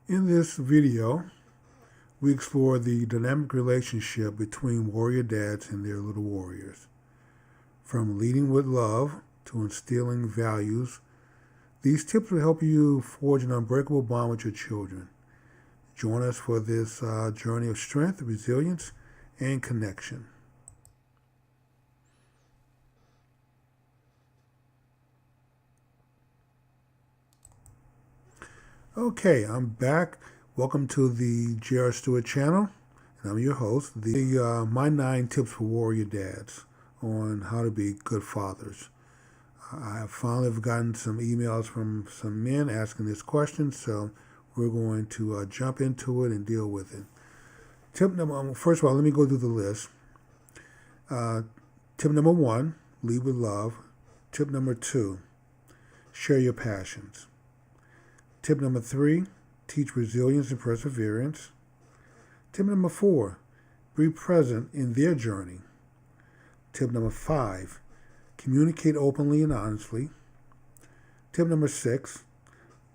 In this video, we explore the dynamic relationship between warrior dads and their little warriors. From leading with love to instilling values, these tips will help you forge an unbreakable bond with your children. Join us for this journey of strength, resilience, and connection. Okay, I'm back. Welcome to the J.R. Stewart channel, and I'm your host. My 9 tips for warrior dads on how to be good fathers. I have finally gotten some emails from some men asking this question, so we're going to jump into it and deal with it. First of all, let me go through the list. Tip number 1, lead with love. Tip number 2, share your passions. Tip number 3, teach resilience and perseverance. Tip number 4, be present in their journey. Tip number 5, communicate openly and honestly. Tip number 6,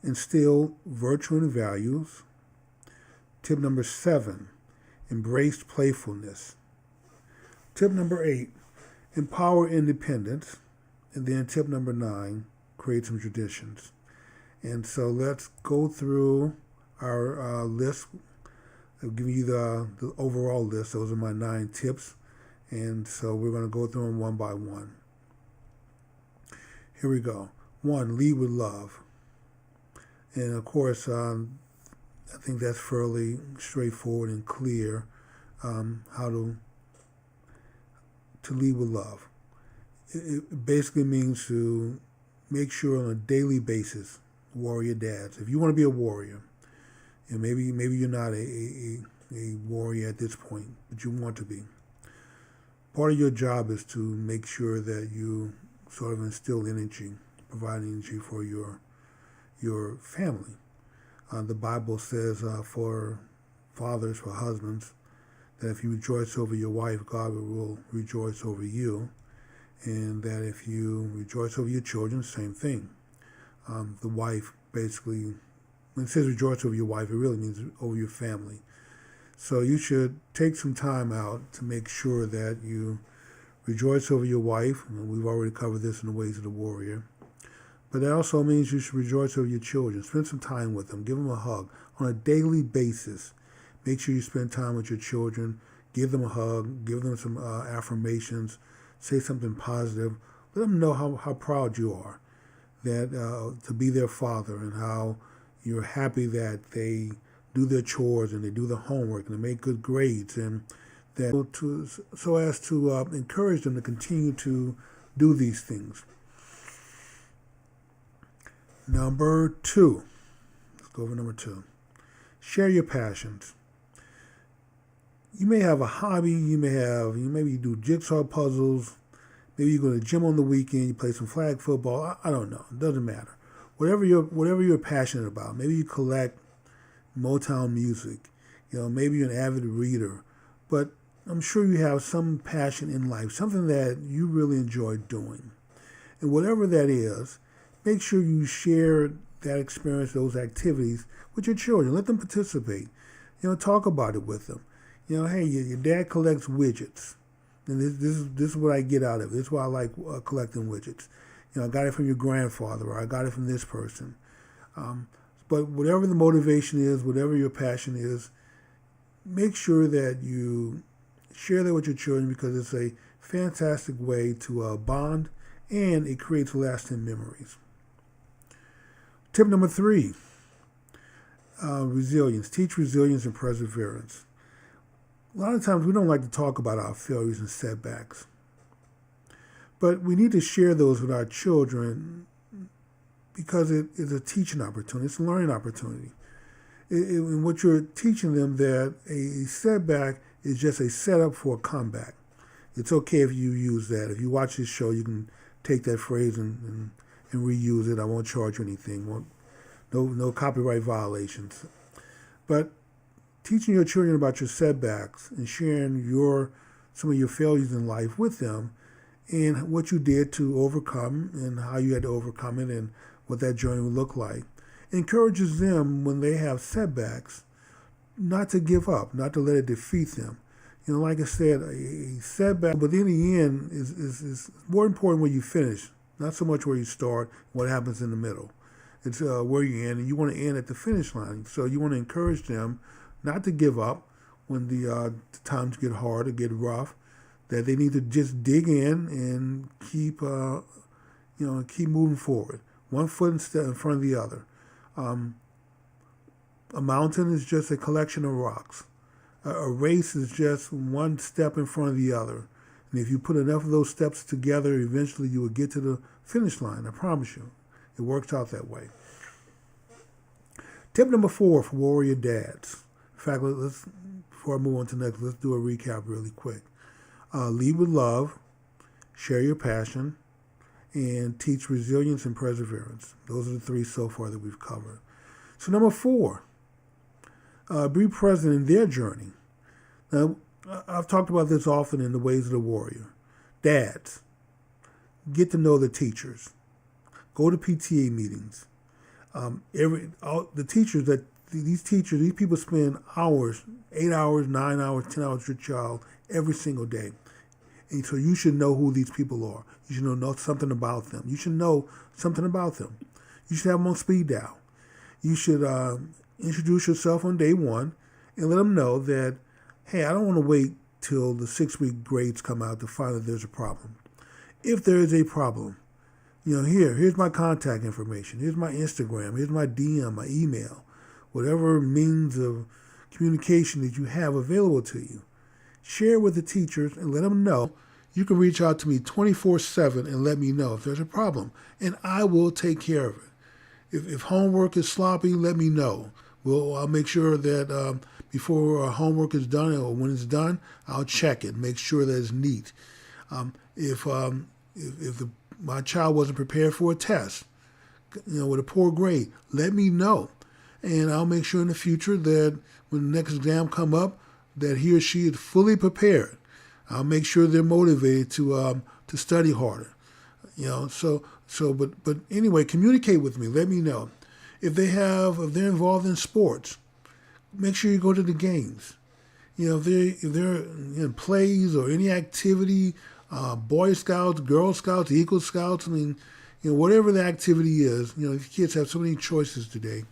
instill virtue and values. Tip number 7, embrace playfulness. Tip number 8, empower independence. And then tip number 9, create some traditions. And so let's go through our list. I'll give you the overall list. Those are my 9 tips. And so we're going to go through them one by one. Here we go. 1, lead with love. And of course, I think that's fairly straightforward and clear how to lead with love. It basically means to make sure on a daily basis, warrior dads, if you want to be a warrior, and maybe you're not a warrior at this point, but you want to be. Part of your job is to make sure that you sort of instill energy, provide energy for your family. The Bible says for fathers, for husbands, that if you rejoice over your wife, God will rejoice over you, and that if you rejoice over your children, same thing. The wife, basically, when it says rejoice over your wife, it really means over your family. So you should take some time out to make sure that you rejoice over your wife. We've already covered this in the ways of the warrior. But that also means you should rejoice over your children. Spend some time with them. Give them a hug on a daily basis. Make sure you spend time with your children. Give them a hug. Give them some affirmations. Say something positive. Let them know how proud you are to be their father, and how you're happy that they do their chores and they do the homework and they make good grades, and that so as to encourage them to continue to do these things. Number 2. Let's go over number 2. Share your passions. You may have a hobby. Maybe you do jigsaw puzzles. Maybe you go to the gym on the weekend. You play some flag football. I don't know. It doesn't matter. Whatever you're passionate about. Maybe you collect Motown music. Maybe you're an avid reader. But I'm sure you have some passion in life, something that you really enjoy doing. And whatever that is, make sure you share that experience, those activities with your children. Let them participate. Talk about it with them. Hey, your dad collects widgets, and this is what I get out of it. This is why I like collecting widgets. I got it from your grandfather, or I got it from this person. But whatever the motivation is, whatever your passion is, make sure that you share that with your children, because it's a fantastic way to bond, and it creates lasting memories. Tip number 3, resilience. Teach resilience and perseverance. A lot of times we don't like to talk about our failures and setbacks, but we need to share those with our children, because it is a teaching opportunity. It's a learning opportunity. In what you're teaching them, that a setback is just a setup for a comeback. It's okay if you use that. If you watch this show, you can take that phrase and reuse it. I won't charge you anything. No copyright violations. But teaching your children about your setbacks and sharing some of your failures in life with them, and what you did to overcome, and how you had to overcome it, and what that journey would look like. encourages them when they have setbacks not to give up, not to let it defeat them. Like I said, a setback, but in the end is more important where you finish, not so much where you start, what happens in the middle. It's where you end, and you want to end at the finish line. So you want to encourage them not to give up when the times get hard or get rough, that they need to just dig in and keep moving forward, one foot in front of the other. A mountain is just a collection of rocks. A race is just one step in front of the other. And if you put enough of those steps together, eventually you will get to the finish line. I promise you. It works out that way. Tip number 4 for warrior dads. In fact, before I move on to next, let's do a recap really quick. Lead with love, share your passion, and teach resilience and perseverance. Those are the 3 so far that we've covered. So number 4, be present in their journey. Now, I've talked about this often in the ways of the warrior. Dads, get to know the teachers. Go to PTA meetings. These people spend hours, 8 hours, 9 hours, 10 hours with your child every single day. And so you should know who these people are. You should know something about them. You should know something about them. You should have them on speed dial. You should introduce yourself on day 1 and let them know that, hey, I don't want to wait till the 6-week grades come out to find that there's a problem. If there is a problem, here's my contact information. Here's my Instagram. Here's my DM, my email, whatever means of communication that you have available to you. Share with the teachers and let them know. You can reach out to me 24/7 and let me know if there's a problem, and I will take care of it. If homework is sloppy, let me know. I'll make sure that before homework is done or when it's done, I'll check it, make sure that it's neat. If my child wasn't prepared for a test, with a poor grade, let me know, and I'll make sure in the future that when the next exam come up, that he or she is fully prepared. I'll make sure they're motivated to study harder. But anyway, communicate with me. Let me know. If they're involved in sports, make sure you go to the games. If they're in plays or any activity, Boy Scouts, Girl Scouts, Eagle Scouts, whatever the activity is, these kids have so many choices today.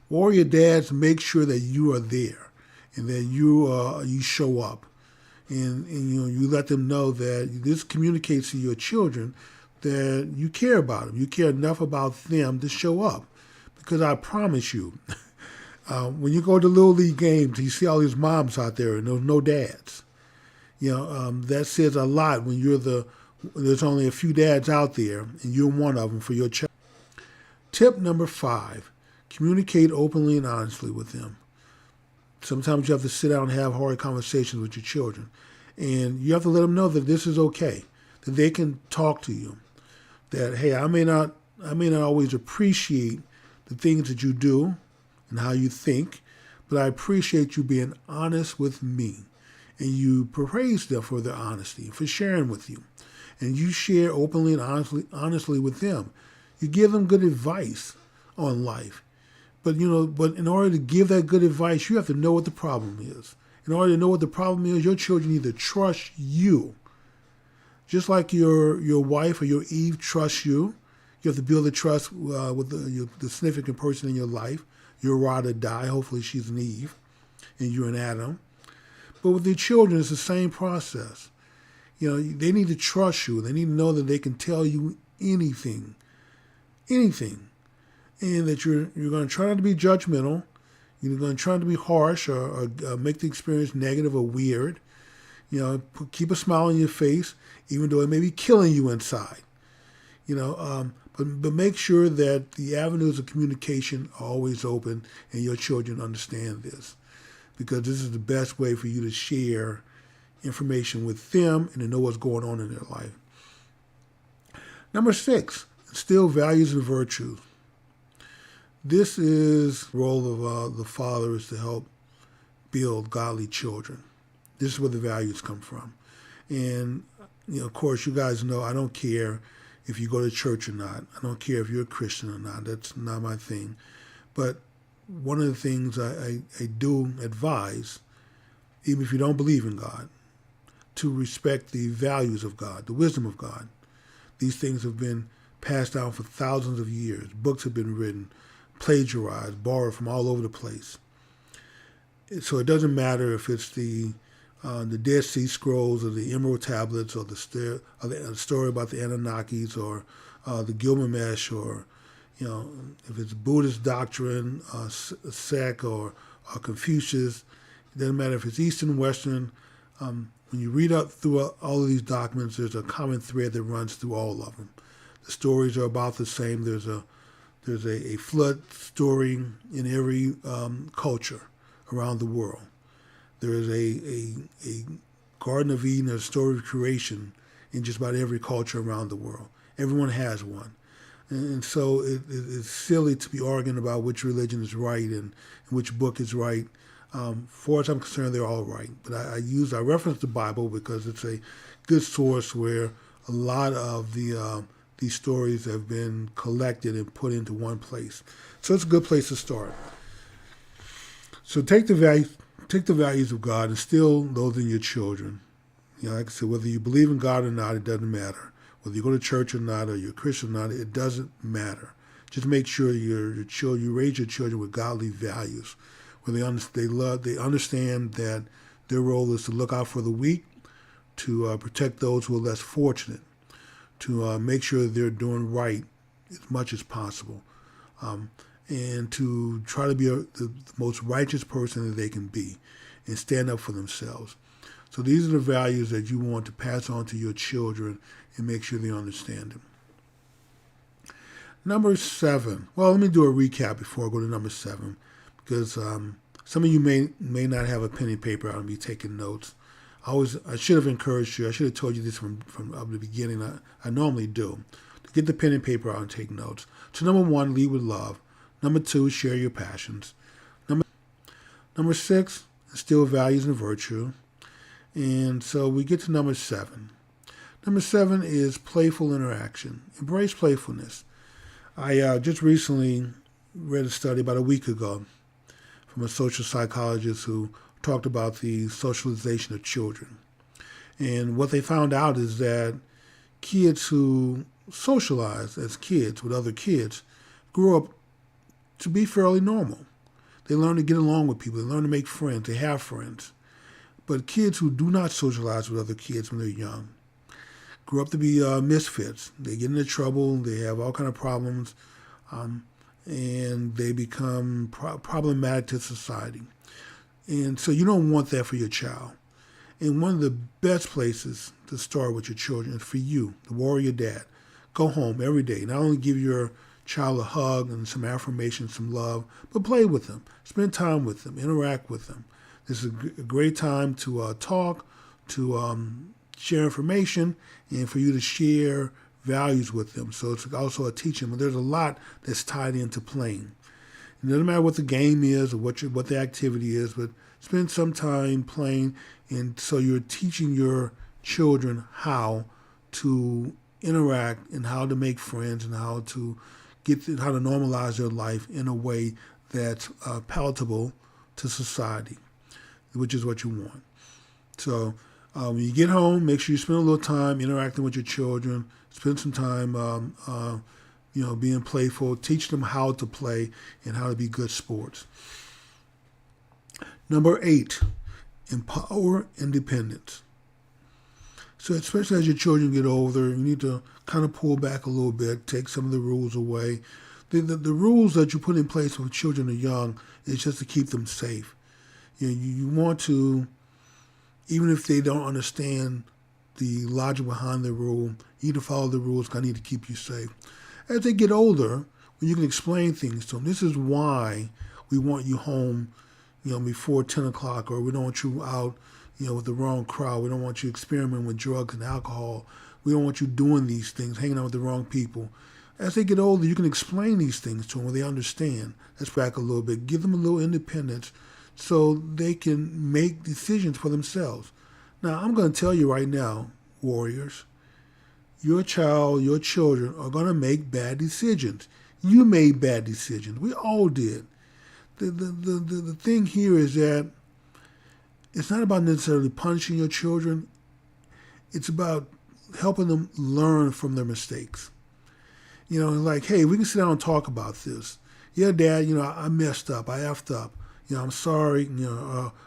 Warrior dads, make sure that you are there and that you show up. And you let them know that this communicates to your children that you care about them. You care enough about them to show up. Because I promise you, when you go to Little League games, you see all these moms out there and there's no dads. That says a lot when there's only a few dads out there and you're one of them for your child. Tip number 5, communicate openly and honestly with them. Sometimes you have to sit down and have hard conversations with your children. And you have to let them know that this is okay, that they can talk to you. That, hey, I may not always appreciate the things that you do and how you think, but I appreciate you being honest with me. And you praise them for their honesty, for sharing with you. And you share openly and honestly with them. You give them good advice on life. But in order to give that good advice, you have to know what the problem is. In order to know what the problem is, your children need to trust you. Just like your wife or your Eve trusts you, you have to build a trust with the significant person in your life. Your ride or die. Hopefully she's an Eve and you're an Adam. But with your children, it's the same process. They need to trust you. They need to know that they can tell you anything. And that you're going to try not to be judgmental. You're going to try not to be harsh or make the experience negative or weird. Keep a smile on your face, even though it may be killing you inside. But make sure that the avenues of communication are always open and your children understand this. Because this is the best way for you to share information with them and to know what's going on in their life. Number 6, instill values and virtues. This is the role of the father, is to help build godly children. This is where the values come from. And, of course, you guys know I don't care if you go to church or not. I don't care if you're a Christian or not. That's not my thing. But one of the things I do advise, even if you don't believe in God, to respect the values of God, the wisdom of God. These things have been passed down for thousands of years. Books have been written, plagiarized, borrowed from all over the place. So it doesn't matter if it's the Dead Sea Scrolls or the Emerald Tablets or the story about the Anunnakis or the Gilgamesh, or if it's Buddhist doctrine, Sek or Confucius. It doesn't matter if it's Eastern, Western. When you read up through all of these documents, there's a common thread that runs through all of them. The stories are about the same. There's a flood story in every culture around the world. There is a Garden of Eden, a story of creation in just about every culture around the world. Everyone has one. And so it's silly to be arguing about which religion is right and which book is right. Far as I'm concerned, they're all right. But I reference the Bible because it's a good source where a lot of these stories have been collected and put into one place. So it's a good place to start. So take the values of God and instill those in your children. Like I said, whether you believe in God or not, it doesn't matter. Whether you go to church or not, or you're a Christian or not, it doesn't matter. Just make sure you raise your children with godly values, where they understand that their role is to look out for the weak, to protect those who are less fortunate, to make sure they're doing right as much as possible, and to try to be the most righteous person that they can be and stand up for themselves. So these are the values that you want to pass on to your children and make sure they understand them. Number 7. Well, let me do a recap before I go to number 7, because some of you may not have a pen and paper out and be taking notes. I should have encouraged you. I should have told you this from the beginning. I normally do. To get the pen and paper out and take notes. So number 1, lead with love. Number 2, share your passions. Number 6, instill values and virtue. And so we get to number 7. Number 7 is playful interaction. Embrace playfulness. I just recently read a study about a week ago from a social psychologist who talked about the socialization of children. And what they found out is that kids who socialize as kids with other kids grew up to be fairly normal. They learn to get along with people. They learn to make friends. They have friends. But kids who do not socialize with other kids when they're young grew up to be misfits. They get into trouble. They have all kinds of problems. And they become problematic to society. And so you don't want that for your child. And one of the best places to start with your children is for you, the warrior dad. Go home every day. Not only give your child a hug and some affirmation, some love, but play with them. Spend time with them. Interact with them. This is a great time to talk, to share information, and for you to share values with them. So it's also a teaching. But there's a lot that's tied into playing. It doesn't matter what the game is or what the activity is, but spend some time playing. And so you're teaching your children how to interact and how to make friends and how to normalize their life in a way that's palatable to society, which is what you want. So when you get home, make sure you spend a little time interacting with your children. Spend some time, being playful. Teach them how to play and how to be good sports. Number 8, empower independence. So especially as your children get older, you need to kind of pull back a little bit, take some of the rules away. The rules that you put in place when children are young is just to keep them safe. You want to, even if they don't understand the logic behind the rule, you need to follow the rules because I need to keep you safe. As they get older, when you can explain things to them, this is why we want you home, before 10 o'clock, or we don't want you out, with the wrong crowd. We don't want you experimenting with drugs and alcohol. We don't want you doing these things, hanging out with the wrong people. As they get older, you can explain these things to them where they understand. Let's back a little bit. Give them a little independence so they can make decisions for themselves. Now, I'm going to tell you right now, warriors, your child, your children are going to make bad decisions. You made bad decisions. We all did. The thing here is that it's not about necessarily punishing your children. It's about helping them learn from their mistakes. Like, hey, we can sit down and talk about this. Yeah, Dad, I messed up. I effed up. I'm sorry.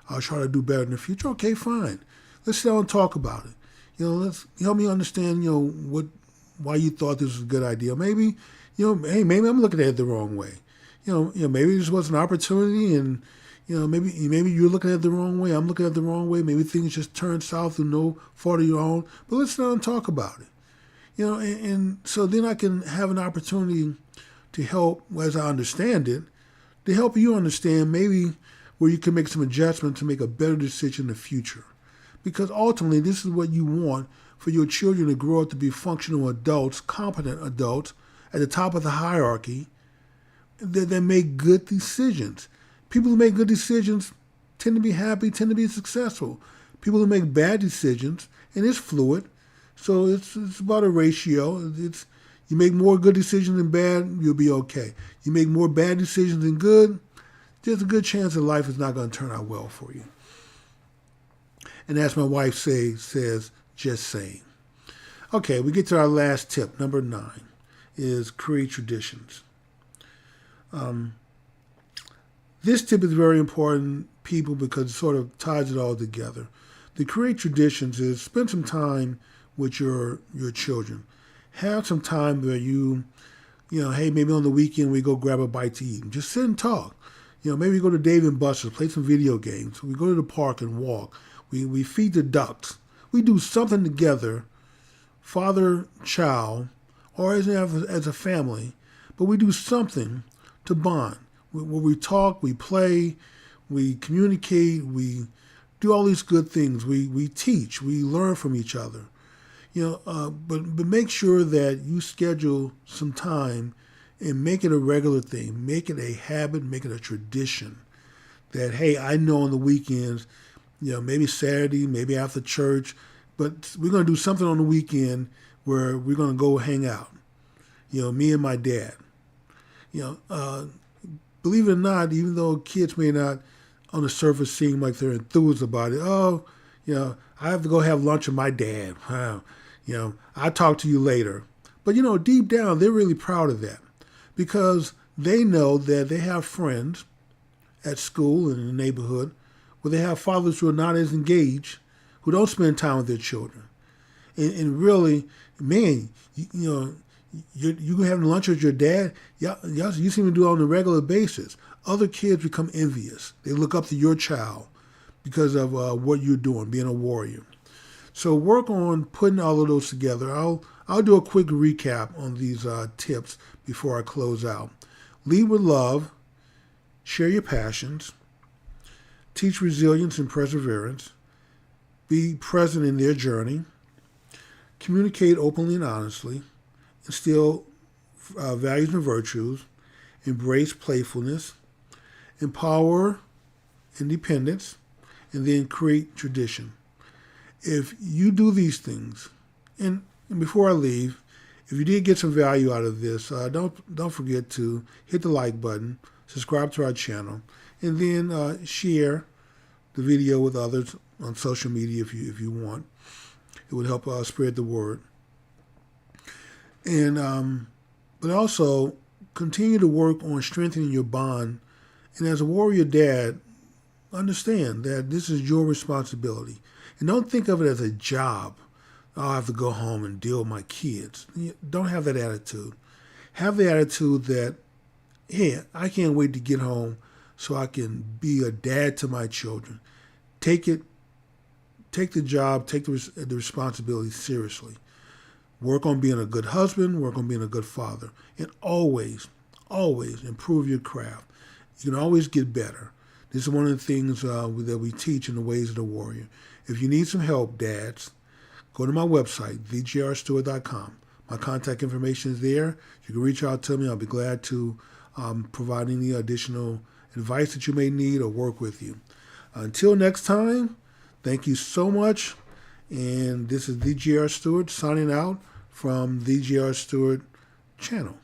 I'll try to do better in the future. Okay, fine. Let's sit down and talk about it. Let's help me understand, why you thought this was a good idea. Maybe, hey, maybe I'm looking at it the wrong way. Maybe this was an opportunity, and maybe you're looking at it the wrong way. I'm looking at it the wrong way. Maybe things just turned south through no fault of your own. But let's sit down and talk about it. And so then I can have an opportunity to help, as I understand it, to help you understand maybe where you can make some adjustments to make a better decision in the future. Because ultimately, this is what you want for your children to grow up to be functional adults, competent adults, at the top of the hierarchy that make good decisions. People who make good decisions tend to be happy, tend to be successful. People who make bad decisions, and it's fluid, so it's about a ratio. You make more good decisions than bad, you'll be okay. You make more bad decisions than good, there's a good chance that life is not going to turn out well for you. And as my wife says, just saying. Okay, we get to our last tip, number 9, is create traditions. This tip is very important, people, because it sort of ties it all together. To create traditions is spend some time with your children. Have some time where hey, maybe on the weekend we go grab a bite to eat. Just sit and talk. Maybe we go to Dave and Buster's, play some video games. We go to the park and walk. We feed the ducks. We do something together, father, child, or as a family, but we do something to bond. Where we talk, we play, we communicate, we do all these good things. We teach, we learn from each other. But make sure that you schedule some time and make it a regular thing. Make it a habit, make it a tradition. That, hey, I know on the weekends, maybe Saturday, maybe after church, but we're going to do something on the weekend where we're going to go hang out. Me and my dad. Believe it or not, even though kids may not on the surface seem like they're enthused about it, I have to go have lunch with my dad. I'll talk to you later. But, deep down, they're really proud of that because they know that they have friends at school and in the neighborhood where they have fathers who are not as engaged, who don't spend time with their children. And really, man, you having lunch with your dad, you seem to do it on a regular basis. Other kids become envious. They look up to your child because of what you're doing, being a warrior. So work on putting all of those together. I'll do a quick recap on these tips before I close out. Lead with love. Share your passions. Teach resilience and perseverance. Be present in their journey. Communicate openly and honestly. Instill values and virtues. Embrace playfulness. Empower independence. And then create tradition. If you do these things, and before I leave, if you did get some value out of this, don't forget to hit the like button, subscribe to our channel, and then share the video with others on social media if you want. It would help spread the word. And but also continue to work on strengthening your bond. And as a warrior dad, understand that this is your responsibility. And don't think of it as a job. I have to go home and deal with my kids. Don't have that attitude. Have the attitude that, hey, I can't wait to get home so I can be a dad to my children. Take the job, take the responsibility seriously. Work on being a good husband, work on being a good father. And always, always improve your craft. You can always get better. This is one of the things that we teach in the Ways of the Warrior. If you need some help, dads, go to my website, thejrstewart.com. My contact information is there. You can reach out to me. I'll be glad to provide any additional advice that you may need or work with you. Until next time, thank you so much. And this is the J.R. Stewart signing out from the J.R. Stewart channel.